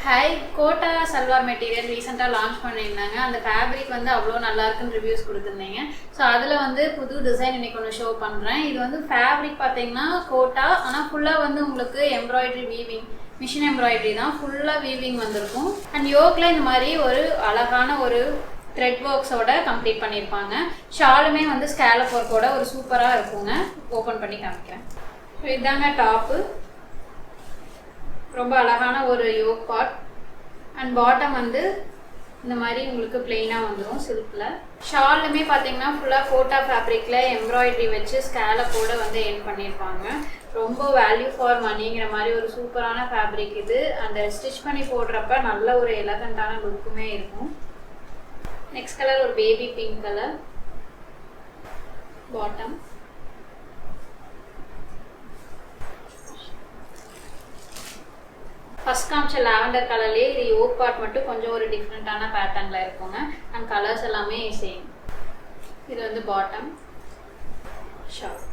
Hi, quota salwar material ரீசெண்டாக launch பண்ணியிருந்தாங்க. அந்த ஃபேப்ரிக் வந்து அவ்வளோ நல்லா இருக்குன்னு ரிவ்யூஸ் கொடுத்துருந்தீங்க. ஸோ அதில் வந்து புது டிசைன் இன்னைக்கு ஒன்று ஷோ பண்ணுறேன். இது வந்து ஃபேப்ரிக் பார்த்தீங்கன்னா கோட்டா, ஆனால் ஃபுல்லாக வந்து உங்களுக்கு எம்ப்ராய்டரி வீவிங், மிஷின் எம்ப்ராய்டரி தான், ஃபுல்லாக வீவிங் வந்திருக்கும். அண்ட் யோக்கில் இந்த மாதிரி ஒரு அழகான ஒரு த்ரெட் ஒர்க்ஸோட கம்ப்ளீட் பண்ணியிருப்பாங்க. ஷாலுமே வந்து ஸ்கேலப் ஒர்க்கோட ஒரு சூப்பராக இருக்குங்க. ஓப்பன் பண்ணி காமிக்கிறேன். ஸோ இதாங்க டாப்பு, ரொம்ப அழகான ஒரு யோக் பார்ட். அண்ட் பாட்டம் வந்து இந்த மாதிரி உங்களுக்கு பிளெயினாக வந்துடும் சில்கில். ஷாலுமே பார்த்தீங்கன்னா ஃபுல்லாக கோட்டா ஃபேப்ரிக்கில் எம்ப்ராய்டரி வச்சு ஸ்கேலப்போட வந்து எண்ட் பண்ணியிருப்பாங்க. ரொம்ப வேல்யூ ஃபார் மணிங்கிற மாதிரி ஒரு சூப்பரான ஃபேப்ரிக் இது. அந்த ஸ்டிச் பண்ணி போடுறப்ப நல்ல ஒரு எலகண்டான லுக்குமே இருக்கும். நெக்ஸ்ட் கலர் ஒரு baby pink colour bottom. First காமிச்ச லாவெண்டர் கலர்லேயே இது யோக் பார்ட் மட்டும் கொஞ்சம் ஒரு டிஃப்ரெண்ட்டான பேட்டர்னில் இருக்குங்க. அண்ட் கலர்ஸ் எல்லாமே சேம். இது வந்து பாட்டம் ஷார்ட்.